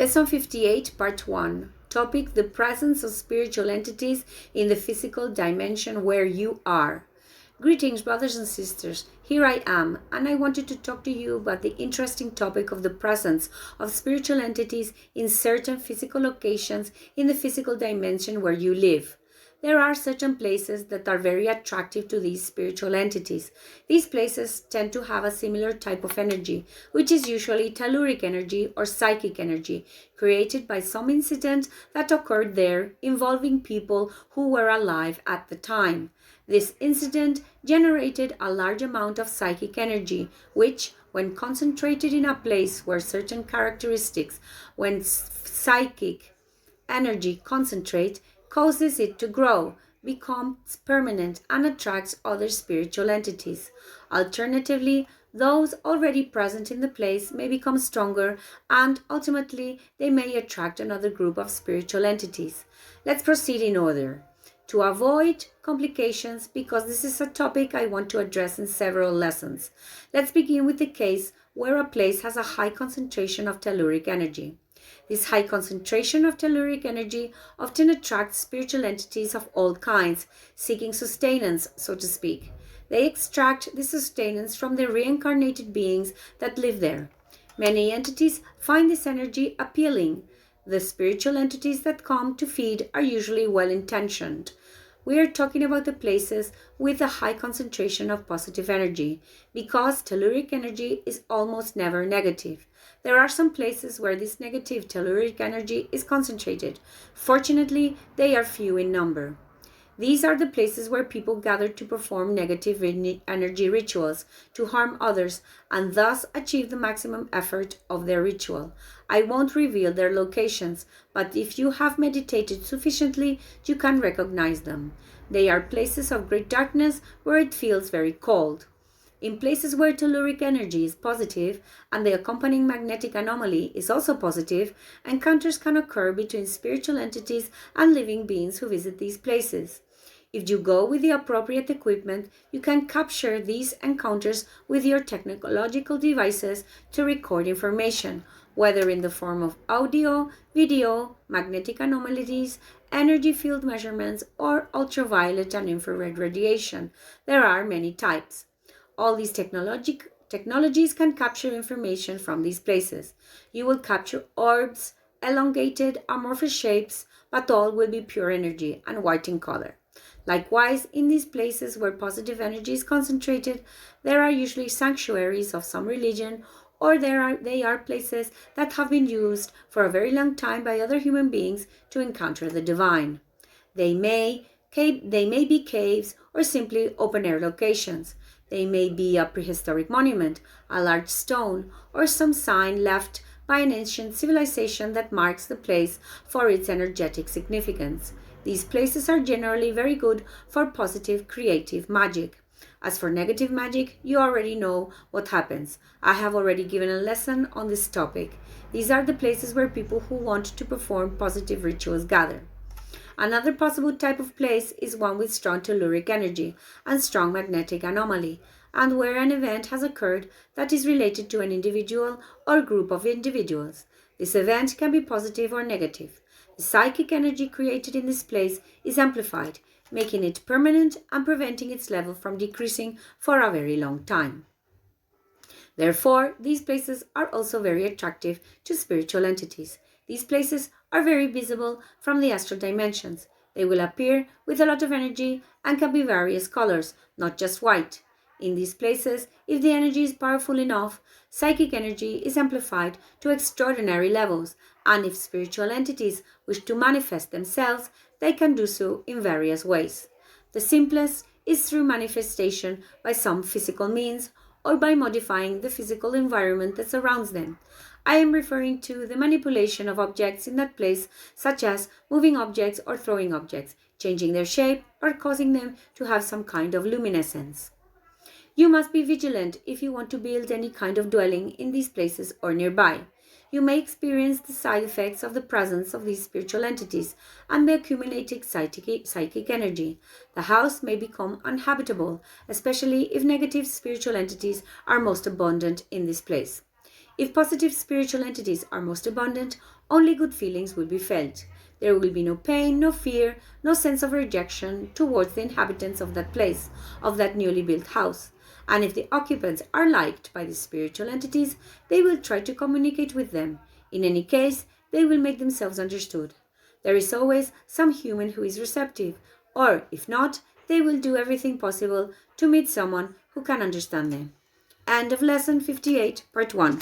Lesson 58, Part 1. Topic: the presence of spiritual entities in the physical dimension where you are. Greetings, brothers and sisters. Here I am, and I wanted to talk to you about the interesting topic of the presence of spiritual entities in certain physical locations in the physical dimension where you live. There are certain places that are very attractive to these spiritual entities. These places tend to have a similar type of energy, which is usually telluric energy or psychic energy, created by some incident that occurred there involving people who were alive at the time. This incident generated a large amount of psychic energy, which, when concentrated in a place where certain characteristics, when psychic energy concentrate, causes it to grow, becomes permanent, and attracts other spiritual entities. Alternatively, those already present in the place may become stronger, and ultimately they may attract another group of spiritual entities. Let's proceed in order. To avoid complications, because this is a topic I want to address in several lessons, let's begin with the case where a place has a high concentration of telluric energy. This high concentration of telluric energy often attracts spiritual entities of all kinds, seeking sustenance, so to speak. They extract this sustenance from the reincarnated beings that live there. Many entities find this energy appealing. The spiritual entities that come to feed are usually well-intentioned. We are talking about the places with a high concentration of positive energy, because telluric energy is almost never negative. There are some places where this negative telluric energy is concentrated. Fortunately, they are few in number. These are the places where people gather to perform negative energy rituals, to harm others, and thus achieve the maximum effort of their ritual. I won't reveal their locations, but if you have meditated sufficiently, you can recognize them. They are places of great darkness where it feels very cold. In places where telluric energy is positive and the accompanying magnetic anomaly is also positive, encounters can occur between spiritual entities and living beings who visit these places. If you go with the appropriate equipment, you can capture these encounters with your technological devices to record information, whether in the form of audio, video, magnetic anomalies, energy field measurements, or ultraviolet and infrared radiation. There are many types. All these technologies can capture information from these places. You will capture orbs, elongated, amorphous shapes, but all will be pure energy and white in color. Likewise, in these places where positive energy is concentrated, there are usually sanctuaries of some religion, or they are places that have been used for a very long time by other human beings to encounter the divine. They may be caves or simply open-air locations. They may be a prehistoric monument, a large stone, or some sign left by an ancient civilization that marks the place for its energetic significance. These places are generally very good for positive creative magic. As for negative magic, you already know what happens. I have already given a lesson on this topic. These are the places where people who want to perform positive rituals gather. Another possible type of place is one with strong telluric energy and strong magnetic anomaly, and where an event has occurred that is related to an individual or group of individuals. This event can be positive or negative. The psychic energy created in this place is amplified, making it permanent and preventing its level from decreasing for a very long time. Therefore, these places are also very attractive to spiritual entities. These places are very visible from the astral dimensions. They will appear with a lot of energy and can be various colors, not just white. In these places, if the energy is powerful enough, psychic energy is amplified to extraordinary levels, and if spiritual entities wish to manifest themselves, they can do so in various ways. The simplest is through manifestation by some physical means, or by modifying the physical environment that surrounds them. I am referring to the manipulation of objects in that place, such as moving objects or throwing objects, changing their shape, or causing them to have some kind of luminescence. You must be vigilant if you want to build any kind of dwelling in these places or nearby. You may experience the side effects of the presence of these spiritual entities and the accumulated psychic energy. The house may become uninhabitable, especially if negative spiritual entities are most abundant in this place. If positive spiritual entities are most abundant, Only good feelings will be felt. There will be no pain, no fear, no sense of rejection towards the inhabitants of that place, of that newly built house. And if the occupants are liked by the spiritual entities, they will try to communicate with them. In any case, they will make themselves understood. There is always some human who is receptive, or if not, they will do everything possible to meet someone who can understand them. End of lesson 58, part 1.